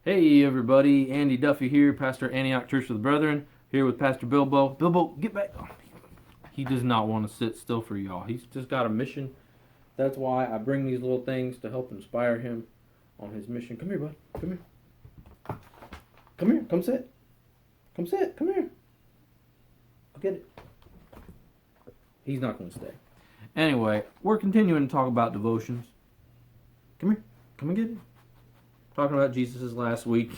Hey everybody, Andy Duffey here, Pastor Antioch Church of the Brethren, here with Pastor Bilbo. Bilbo, get back. Oh, he does not want to sit still for y'all. He's just got a mission. That's why I bring these little things to help inspire him on his mission. Come here, bud. Come here. Come here. Come sit. Come sit. Come here. I'll get it. He's not going to stay. Anyway, we're continuing to talk about devotions. Come here. Come and get it. Talking about Jesus' last week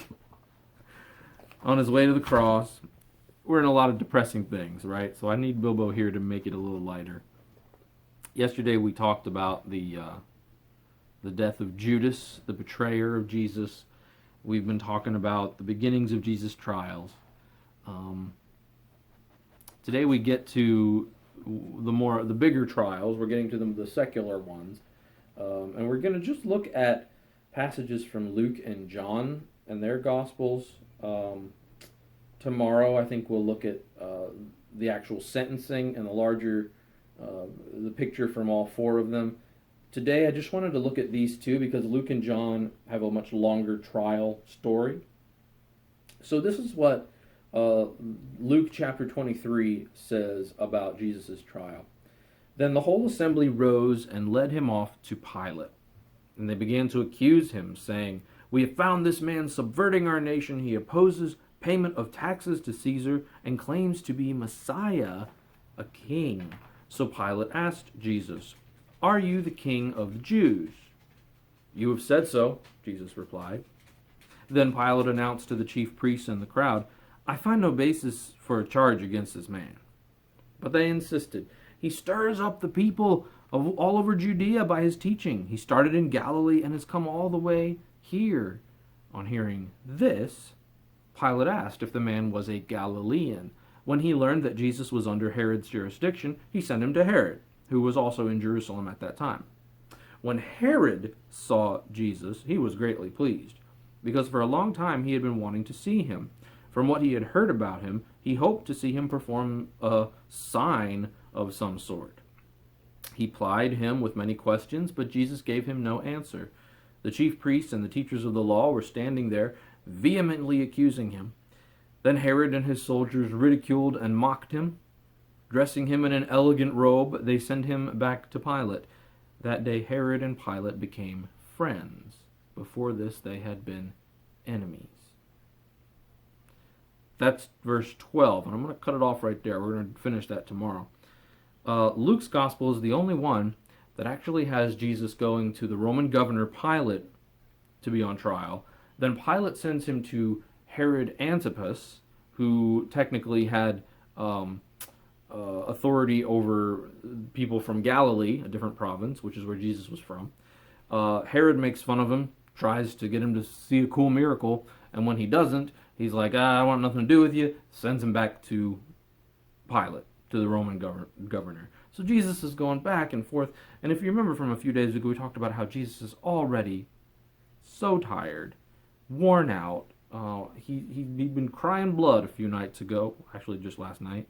on his way to the cross. We're in a lot of depressing things, right? So I need Bilbo here to make it a little lighter. Yesterday we talked about the death of Judas, the betrayer of Jesus. We've been talking about the beginnings of Jesus' trials. Today we get to the bigger trials. We're getting to the secular ones, and we're going to just look at passages from Luke and John and their Gospels. Tomorrow, I think we'll look at the actual sentencing and the picture from all four of them. Today, I just wanted to look at these two because Luke and John have a much longer trial story. So this is what Luke chapter 23 says about Jesus' trial. Then the whole assembly rose and led him off to Pilate. And they began to accuse him, saying, "We have found this man subverting our nation. He opposes payment of taxes to Caesar and claims to be Messiah, a king." So Pilate asked Jesus, "Are you the king of the Jews?" "You have said so," Jesus replied. Then Pilate announced to the chief priests and the crowd, "I find no basis for a charge against this man." But they insisted, "He stirs up the people of all over Judea by his teaching. He started in Galilee and has come all the way here." On hearing this, Pilate asked if the man was a Galilean. When he learned that Jesus was under Herod's jurisdiction, he sent him to Herod, who was also in Jerusalem at that time. When Herod saw Jesus, he was greatly pleased, because for a long time he had been wanting to see him. From what he had heard about him, he hoped to see him perform a sign of some sort. He plied him with many questions, but Jesus gave him no answer. The chief priests and the teachers of the law were standing there, vehemently accusing him. Then Herod and his soldiers ridiculed and mocked him. Dressing him in an elegant robe, they sent him back to Pilate. That day Herod and Pilate became friends. Before this they had been enemies. That's verse 12, and I'm going to cut it off right there. We're going to finish that tomorrow. Luke's gospel is the only one that actually has Jesus going to the Roman governor Pilate to be on trial. Then Pilate sends him to Herod Antipas, who technically had authority over people from Galilee, a different province, which is where Jesus was from. Herod makes fun of him, tries to get him to see a cool miracle, and when he doesn't, he's like, I want nothing to do with you, sends him back to Pilate, to the Roman governor. So Jesus is going back and forth. And if you remember from a few days ago, we talked about how Jesus is already so tired, worn out. He'd been crying blood a few nights ago, actually just last night.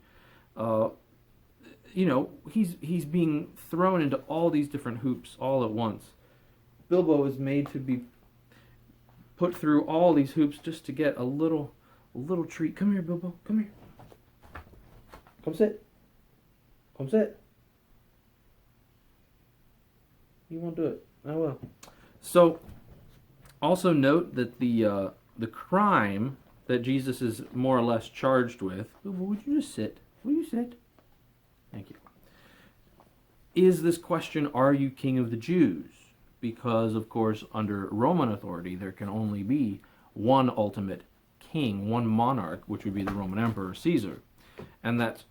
He's being thrown into all these different hoops all at once. Bilbo is made to be put through all these hoops just to get a little treat. Come here, Bilbo. Come here. Come sit. Come sit. You won't do it. I will. So, also note that the crime that Jesus is more or less charged with. Would you just sit? Will you sit? Thank you. Is this question, are you king of the Jews? Because, of course, under Roman authority, there can only be one ultimate king, one monarch, which would be the Roman Emperor, Caesar. And that's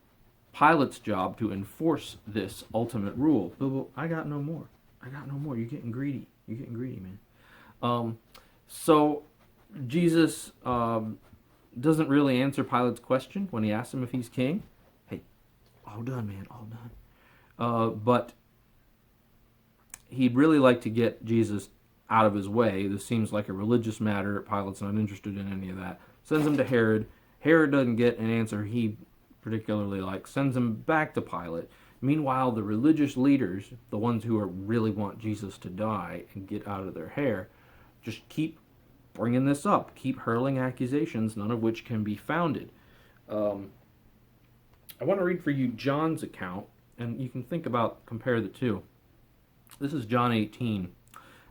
Pilate's job to enforce this ultimate rule. Bilbo, I got no more. You're getting greedy. Man. So Jesus doesn't really answer Pilate's question when he asks him if he's king. Hey, all done, man, all done. But he'd really like to get Jesus out of his way. This seems like a religious matter. Pilate's not interested in any of that. Sends him to Herod. Herod doesn't get an answer he particularly likes. Sends him back to Pilate. Meanwhile, the religious leaders, the ones who really want Jesus to die and get out of their hair, just keep bringing this up, keep hurling accusations, none of which can be founded. I want to read for you John's account, and you can compare the two. This is John 18.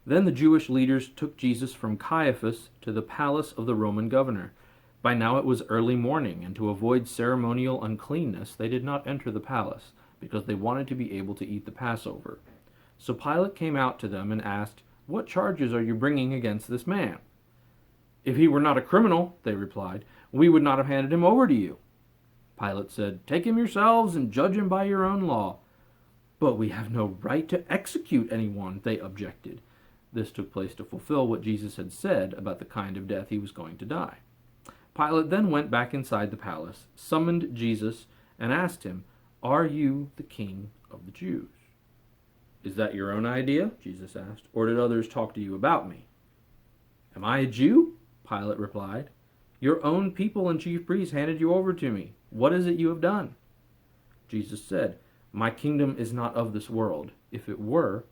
Then the Jewish leaders took Jesus from Caiaphas to the palace of the Roman governor. By now it was early morning, and to avoid ceremonial uncleanness, they did not enter the palace, because they wanted to be able to eat the Passover. So Pilate came out to them and asked, "What charges are you bringing against this man?" "If he were not a criminal," they replied, "we would not have handed him over to you." Pilate said, "Take him yourselves and judge him by your own law." "But we have no right to execute anyone," they objected. This took place to fulfill what Jesus had said about the kind of death he was going to die. Pilate then went back inside the palace, summoned Jesus, and asked him, "Are you the king of the Jews?" "Is that your own idea?" Jesus asked, "or did others talk to you about me?" "Am I a Jew?" Pilate replied. "Your own people and chief priests handed you over to me. What is it you have done?" Jesus said, "My kingdom is not of this world. If it were,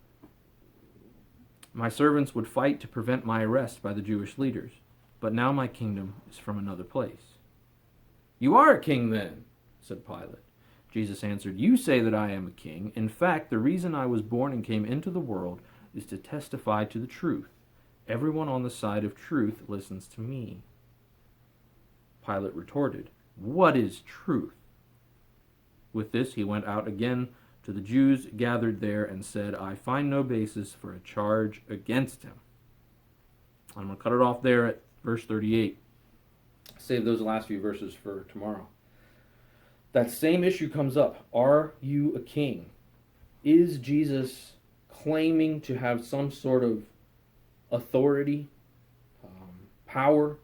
my servants would fight to prevent my arrest by the Jewish leaders. But now my kingdom is from another place." "You are a king then," said Pilate. Jesus answered, "You say that I am a king. In fact, the reason I was born and came into the world is to testify to the truth. Everyone on the side of truth listens to me." Pilate retorted, "What is truth?" With this he went out again to the Jews gathered there and said, "I find no basis for a charge against him." I'm going to cut it off there at verse 38. Save those last few verses for tomorrow. That same issue comes up. Are you a king? Is Jesus claiming to have some sort of authority, power?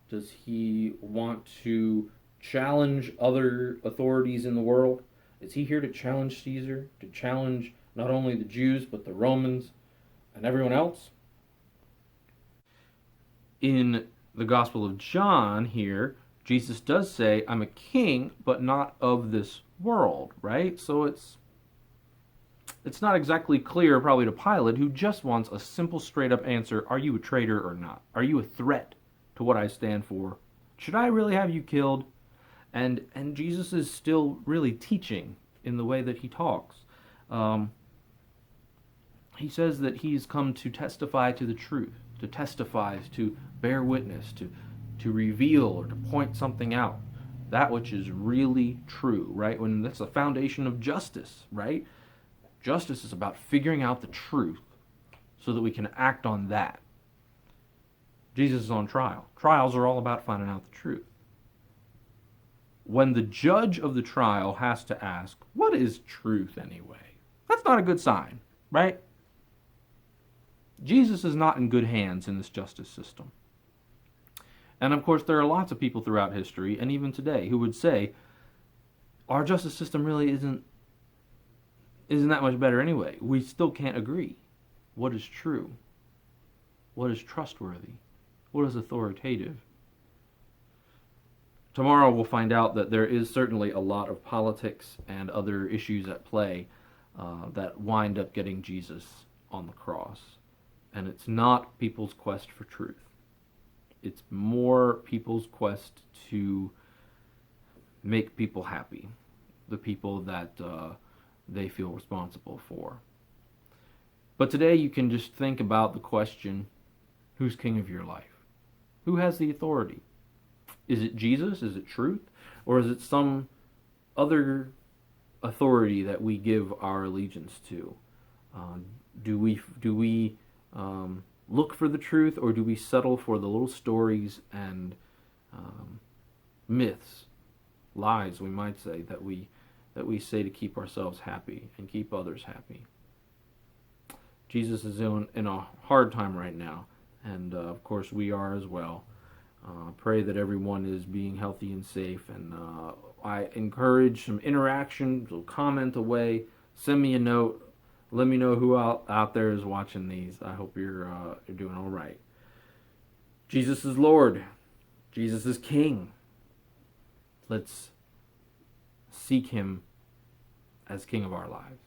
Does he want to challenge other authorities in the world? Is he here to challenge Caesar, to challenge not only the Jews, but the Romans and everyone else? In the Gospel of John here, Jesus does say, "I'm a king, but not of this world," right? So it's not exactly clear probably to Pilate, who just wants a simple straight-up answer, are you a traitor or not? Are you a threat to what I stand for? Should I really have you killed? And Jesus is still really teaching in the way that he talks. He says that he's come to testify to the truth, to testify, to bear witness, to reveal or to point something out, that which is really true, right? When that's the foundation of justice, right? Justice is about figuring out the truth so that we can act on that. Jesus is on trial. Trials are all about finding out the truth. When the judge of the trial has to ask, what is truth anyway? That's not a good sign, right? Jesus is not in good hands in this justice system. And of course, there are lots of people throughout history, and even today, who would say, our justice system really isn't that much better anyway. We still can't agree. What is true? What is trustworthy? What is authoritative? Tomorrow we'll find out that there is certainly a lot of politics and other issues at play that wind up getting Jesus on the cross. And it's not people's quest for truth. It's more people's quest to make people happy, the people that they feel responsible for. But today you can just think about the question, who's king of your life? Who has the authority? Is it Jesus? Is it truth? Or is it some other authority that we give our allegiance to? Do we look for the truth, or do we settle for the little stories and myths, lies, we might say, that we say to keep ourselves happy and keep others happy? Jesus is in a hard time right now, and of course we are as well. Pray that everyone is being healthy and safe, and I encourage some interaction, so comment away, send me a note, let me know who out there is watching these. I hope you're doing all right. Jesus is Lord. Jesus is King. Let's seek him as King of our lives.